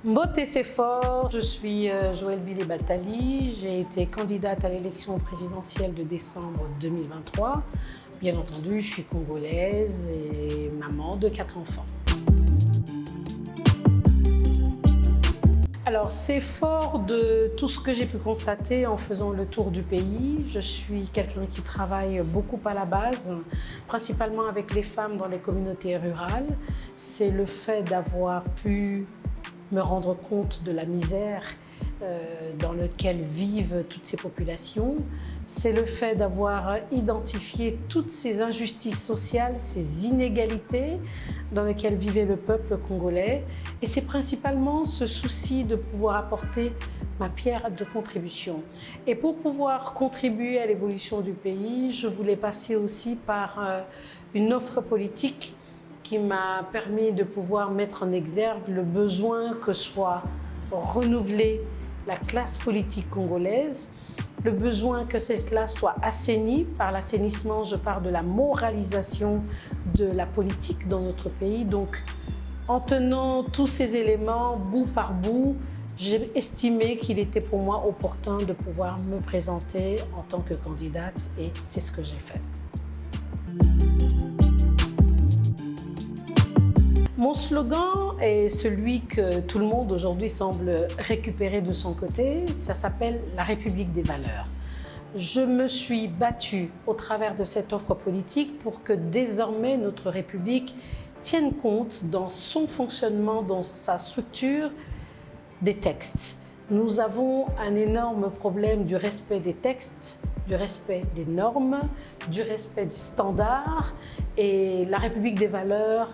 Beauté c'est fort, je suis Joëlle Billy-Baltali, j'ai été candidate à l'élection présidentielle de décembre 2023. Bien entendu, je suis congolaise et maman de 4 enfants. Alors c'est fort de tout ce que j'ai pu constater en faisant le tour du pays. Je suis quelqu'un qui travaille beaucoup à la base, principalement avec les femmes dans les communautés rurales. C'est le fait d'avoir pu me rendre compte de la misère dans laquelle vivent toutes ces populations. C'est le fait d'avoir identifié toutes ces injustices sociales, ces inégalités dans lesquelles vivait le peuple congolais. Et c'est principalement ce souci de pouvoir apporter ma pierre de contribution. Et pour pouvoir contribuer à l'évolution du pays, je voulais passer aussi par une offre politique qui m'a permis de pouvoir mettre en exergue le besoin que soit renouvelée la classe politique congolaise, le besoin que cette classe soit assainie. Par l'assainissement, je parle de la moralisation de la politique dans notre pays. Donc, en tenant tous ces éléments bout par bout, j'ai estimé qu'il était pour moi opportun de pouvoir me présenter en tant que candidate et c'est ce que j'ai fait. Mon slogan est celui que tout le monde aujourd'hui semble récupérer de son côté, ça s'appelle la République des valeurs. Je me suis battue au travers de cette offre politique pour que désormais notre République tienne compte dans son fonctionnement, dans sa structure, des textes. Nous avons un énorme problème du respect des textes, du respect des normes, du respect des standards et la République des valeurs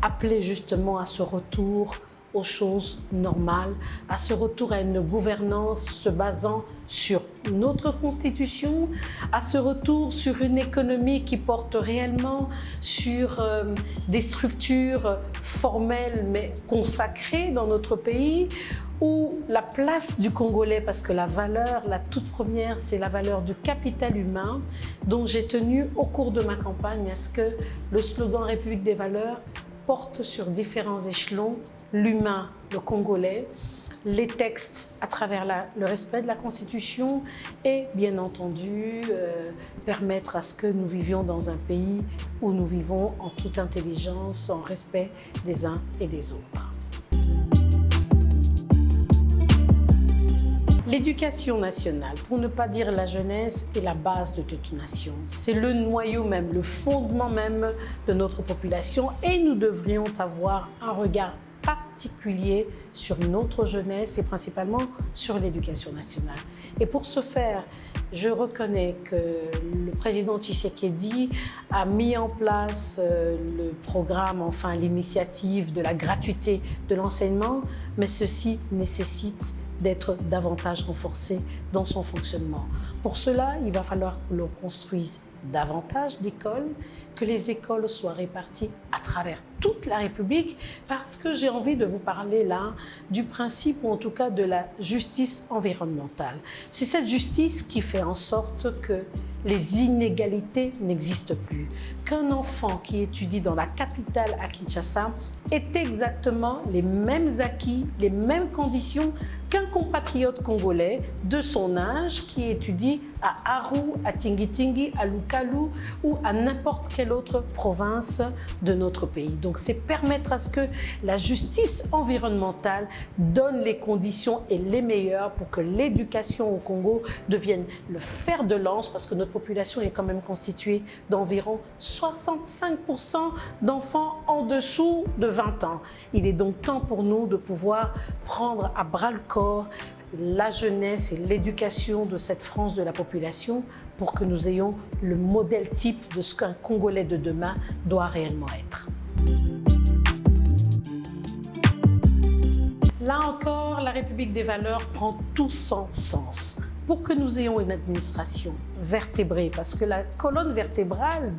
appelée justement à ce retour aux choses normales, à ce retour à une gouvernance se basant sur notre constitution, à ce retour sur une économie qui porte réellement sur des structures formelles mais consacrées dans notre pays, où la place du Congolais, parce que la valeur, la toute première, c'est la valeur du capital humain, dont j'ai tenu au cours de ma campagne à ce que le slogan République des valeurs porte sur différents échelons, l'humain, le Congolais, les textes à travers le respect de la Constitution et bien entendu permettre à ce que nous vivions dans un pays où nous vivons en toute intelligence, en respect des uns et des autres. L'éducation nationale, pour ne pas dire la jeunesse, est la base de toute nation. C'est le noyau même, le fondement même de notre population et nous devrions avoir un regard particulier sur notre jeunesse et principalement sur l'éducation nationale. Et pour ce faire, je reconnais que le président Tshisekedi a mis en place le programme, enfin l'initiative de la gratuité de l'enseignement, mais ceci nécessite d'être davantage renforcé dans son fonctionnement. Pour cela, il va falloir que l'on construise davantage d'écoles, que les écoles soient réparties à travers toute la République, parce que j'ai envie de vous parler là du principe, ou en tout cas de la justice environnementale. C'est cette justice qui fait en sorte que les inégalités n'existent plus. Qu'un enfant qui étudie dans la capitale à Kinshasa ait exactement les mêmes acquis, les mêmes conditions qu'un compatriote congolais de son âge qui étudie à Aru, à Tingi-Tingi, à Lukalu ou à n'importe quelle autre province de notre pays. Donc c'est permettre à ce que la justice environnementale donne les conditions et les meilleures pour que l'éducation au Congo devienne le fer de lance, parce que notre population est quand même constituée d'environ 65% d'enfants en dessous de 20 ans. Il est donc temps pour nous de pouvoir prendre à bras-le-corps la jeunesse et l'éducation de cette frange de la population pour que nous ayons le modèle type de ce qu'un Congolais de demain doit réellement être. Là encore, la République des valeurs prend tout son sens. Pour que nous ayons une administration vertébrée, parce que la colonne vertébrale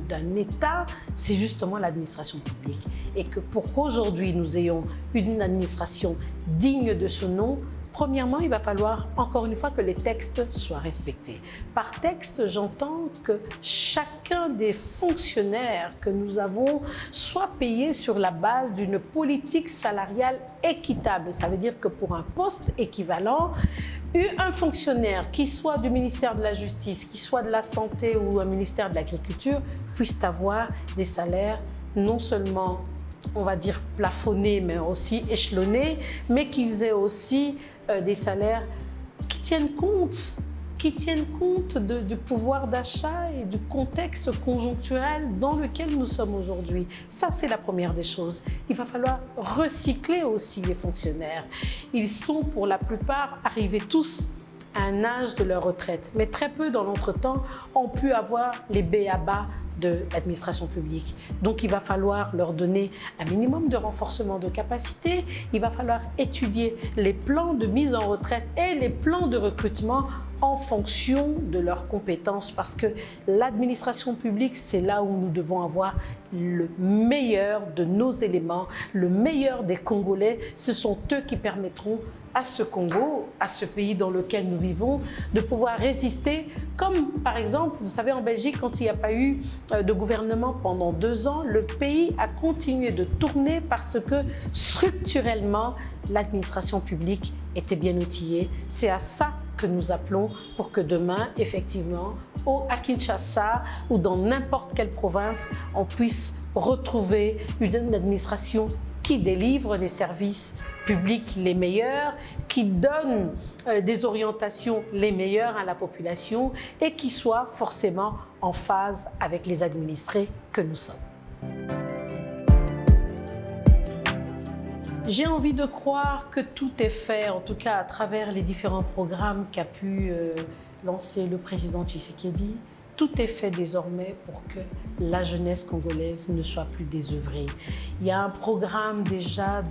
d'un État, c'est justement l'administration publique. Et que pour qu'aujourd'hui nous ayons une administration digne de ce nom, Premièrement, il va falloir, encore une fois, que les textes soient respectés. Par texte, j'entends que chacun des fonctionnaires que nous avons soit payé sur la base d'une politique salariale équitable. Ça veut dire que pour un poste équivalent, un fonctionnaire, qui soit du ministère de la Justice, qui soit de la Santé ou un ministère de l'Agriculture, puisse avoir des salaires non seulement, on va dire, plafonnés, mais aussi échelonnés, mais qu'ils aient aussi des salaires qui tiennent compte du pouvoir d'achat et du contexte conjoncturel dans lequel nous sommes aujourd'hui. Ça, c'est la première des choses. Il va falloir recycler aussi les fonctionnaires. Ils sont pour la plupart arrivés tous à un âge de leur retraite, mais très peu dans l'entretemps ont pu avoir les b.a.-ba de l'administration publique. Donc il va falloir leur donner un minimum de renforcement de capacité, il va falloir étudier les plans de mise en retraite et les plans de recrutement en fonction de leurs compétences, parce que l'administration publique, c'est là où nous devons avoir le meilleur de nos éléments, le meilleur des Congolais. Ce sont eux qui permettront à ce Congo, à ce pays dans lequel nous vivons, de pouvoir résister, comme par exemple, vous savez, en Belgique, quand il n'y a pas eu de gouvernement pendant 2 ans, le pays a continué de tourner parce que structurellement, l'administration publique était bien outillée. C'est à ça que nous appelons pour que demain, effectivement, à Kinshasa ou dans n'importe quelle province, on puisse retrouver une administration qui délivre des services publics les meilleurs, qui donne des orientations les meilleures à la population et qui soit forcément en phase avec les administrés que nous sommes. J'ai envie de croire que tout est fait, en tout cas à travers les différents programmes qu'a pu lancer le président Tshisekedi. Tout est fait désormais pour que la jeunesse congolaise ne soit plus désœuvrée. Il y a un programme déjà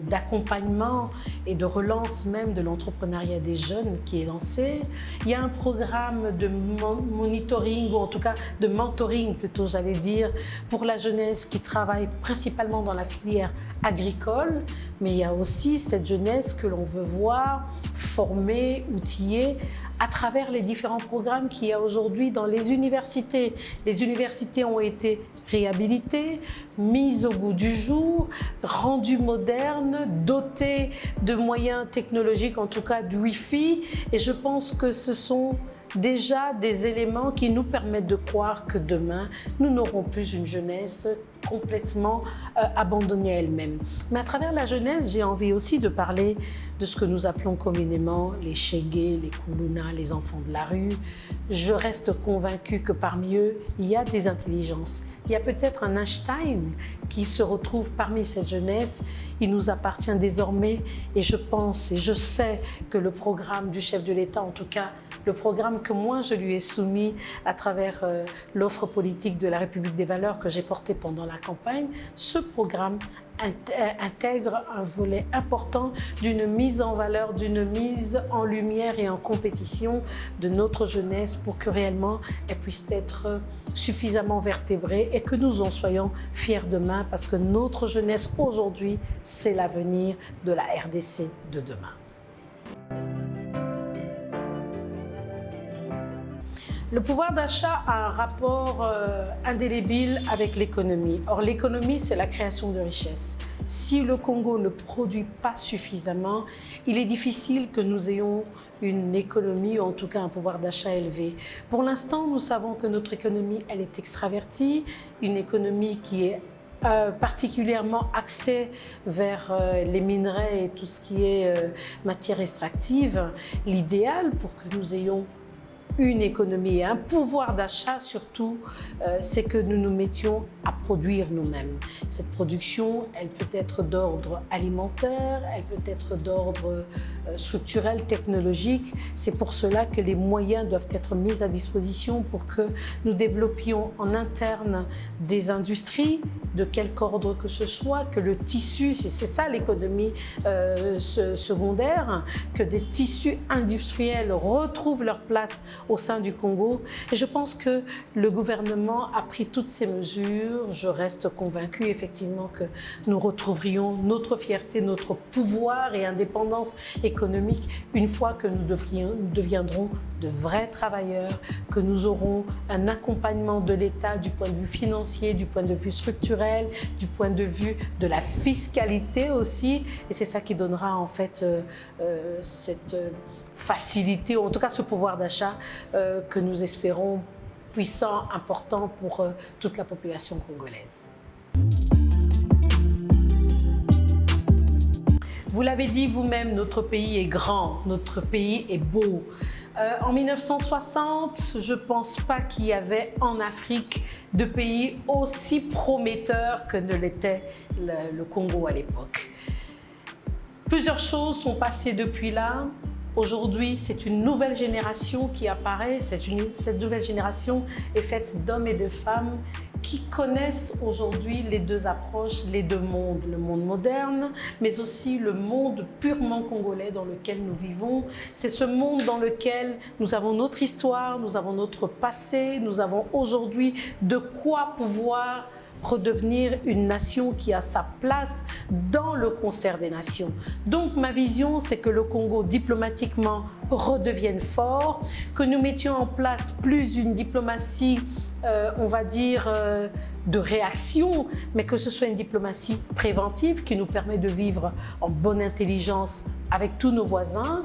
d'accompagnement et de relance même de l'entrepreneuriat des jeunes qui est lancé. Il y a un programme de monitoring, ou en tout cas de mentoring plutôt, j'allais dire, pour la jeunesse qui travaille principalement dans la filière agricole. Mais il y a aussi cette jeunesse que l'on veut voir formée, outillée à travers les différents programmes qu'il y a aujourd'hui dans les universités. Les universités ont été réhabilitées, mises au goût du jour, rendues modernes, dotées de moyens technologiques, en tout cas du Wi-Fi. Et je pense que ce sont déjà des éléments qui nous permettent de croire que demain, nous n'aurons plus une jeunesse complètement abandonnée à elle-même. Mais à travers la jeunesse, j'ai envie aussi de parler de ce que nous appelons communément les Chégués, les Koulouna, les enfants de la rue. Je reste convaincue que parmi eux, il y a des intelligences. Il y a peut-être un Einstein qui se retrouve parmi cette jeunesse. Il nous appartient désormais, et je pense et je sais que le programme du chef de l'État, en tout cas le programme que moi je lui ai soumis à travers l'offre politique de la République des valeurs que j'ai portée pendant la campagne, ce programme intègre un volet important d'une mise en valeur, d'une mise en lumière et en compétition de notre jeunesse pour que réellement elle puisse être suffisamment vertébrée et que nous en soyons fiers demain, parce que notre jeunesse aujourd'hui, c'est l'avenir de la RDC de demain. Le pouvoir d'achat a un rapport indélébile avec l'économie. Or, l'économie, c'est la création de richesses. Si le Congo ne produit pas suffisamment, il est difficile que nous ayons une économie, ou en tout cas un pouvoir d'achat élevé. Pour l'instant, nous savons que notre économie, elle est extravertie, une économie qui est particulièrement axée vers les minerais et tout ce qui est matière extractive. L'idéal pour que nous ayons une économie et un pouvoir d'achat surtout, c'est que nous nous mettions à produire nous-mêmes. Cette production, elle peut être d'ordre alimentaire, elle peut être d'ordre structurel, technologique. C'est pour cela que les moyens doivent être mis à disposition pour que nous développions en interne des industries, de quelque ordre que ce soit, que le tissu, c'est ça l'économie secondaire, que des tissus industriels retrouvent leur place au sein du Congo. Et je pense que le gouvernement a pris toutes ces mesures. Je reste convaincue effectivement que nous retrouverions notre fierté, notre pouvoir et indépendance économique une fois que nous deviendrons de vrais travailleurs, que nous aurons un accompagnement de l'État du point de vue financier, du point de vue structurel, du point de vue de la fiscalité aussi. Et c'est ça qui donnera en fait cette facilité, ou en tout cas ce pouvoir d'achat que nous espérons puissant, important pour toute la population congolaise. Vous l'avez dit vous-même, notre pays est grand, notre pays est beau. En 1960, je ne pense pas qu'il y avait en Afrique de pays aussi prometteurs que ne l'était le Congo à l'époque. Plusieurs choses sont passées depuis là. Aujourd'hui, c'est une nouvelle génération qui apparaît. Cette nouvelle génération est faite d'hommes et de femmes qui connaissent aujourd'hui les deux approches, les deux mondes, le monde moderne, mais aussi le monde purement congolais dans lequel nous vivons. C'est ce monde dans lequel nous avons notre histoire, nous avons notre passé, nous avons aujourd'hui de quoi pouvoir redevenir une nation qui a sa place dans le concert des nations. Donc ma vision, c'est que le Congo diplomatiquement redevienne fort, que nous mettions en place plus une diplomatie, on va dire, de réaction, mais que ce soit une diplomatie préventive qui nous permet de vivre en bonne intelligence avec tous nos voisins.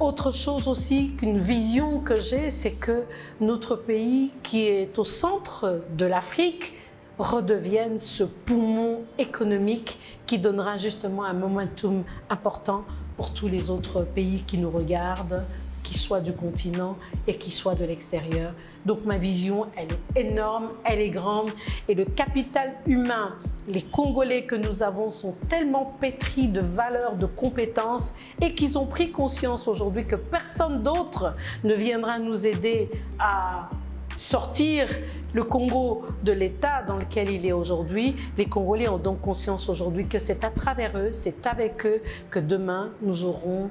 Autre chose aussi, qu'une vision que j'ai, c'est que notre pays qui est au centre de l'Afrique redevienne ce poumon économique qui donnera justement un momentum important pour tous les autres pays qui nous regardent, qui soient du continent et qui soient de l'extérieur. Donc ma vision, elle est énorme, elle est grande et le capital humain, les Congolais que nous avons sont tellement pétris de valeurs, de compétences et qu'ils ont pris conscience aujourd'hui que personne d'autre ne viendra nous aider à sortir le Congo de l'état dans lequel il est aujourd'hui. Les Congolais ont donc conscience aujourd'hui que c'est à travers eux, c'est avec eux que demain nous aurons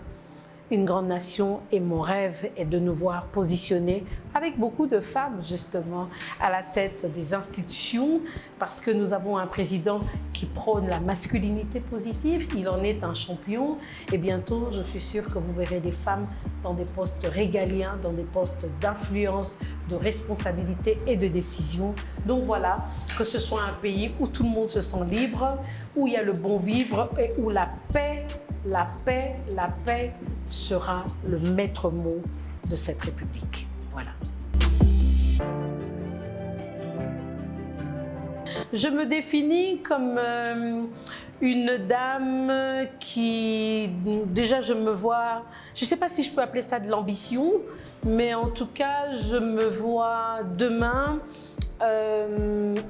une grande nation et mon rêve est de nous voir positionnés avec beaucoup de femmes justement à la tête des institutions parce que nous avons un président qui prône la masculinité positive, il en est un champion et bientôt je suis sûre que vous verrez des femmes dans des postes régaliens, dans des postes d'influence, de responsabilité et de décision. Donc voilà, que ce soit un pays où tout le monde se sent libre, où il y a le bon vivre et où la paix sera le maître mot de cette République. Voilà. Je me définis comme une dame qui, déjà je me vois, je ne sais pas si je peux appeler ça de l'ambition, mais en tout cas je me vois demain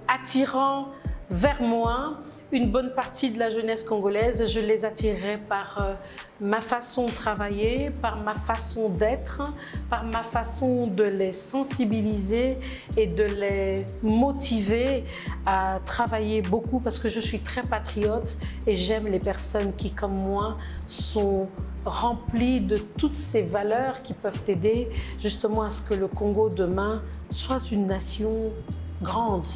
attirant vers moi une bonne partie de la jeunesse congolaise. Je les attirerai par ma façon de travailler, par ma façon d'être, par ma façon de les sensibiliser et de les motiver à travailler beaucoup parce que je suis très patriote et j'aime les personnes qui, comme moi, sont remplies de toutes ces valeurs qui peuvent aider justement à ce que le Congo demain soit une nation grande.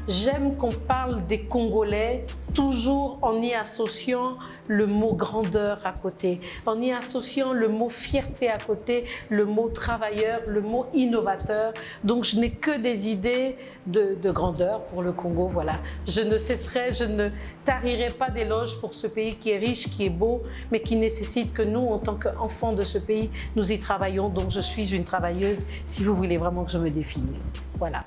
J'aime qu'on parle des Congolais toujours en y associant le mot grandeur à côté, en y associant le mot fierté à côté, le mot travailleur, le mot innovateur. Donc je n'ai que des idées de grandeur pour le Congo. Voilà. Je ne tarirai pas d'éloges pour ce pays qui est riche, qui est beau, mais qui nécessite que nous, en tant qu'enfants de ce pays, nous y travaillons. Donc je suis une travailleuse, si vous voulez vraiment que je me définisse. Voilà.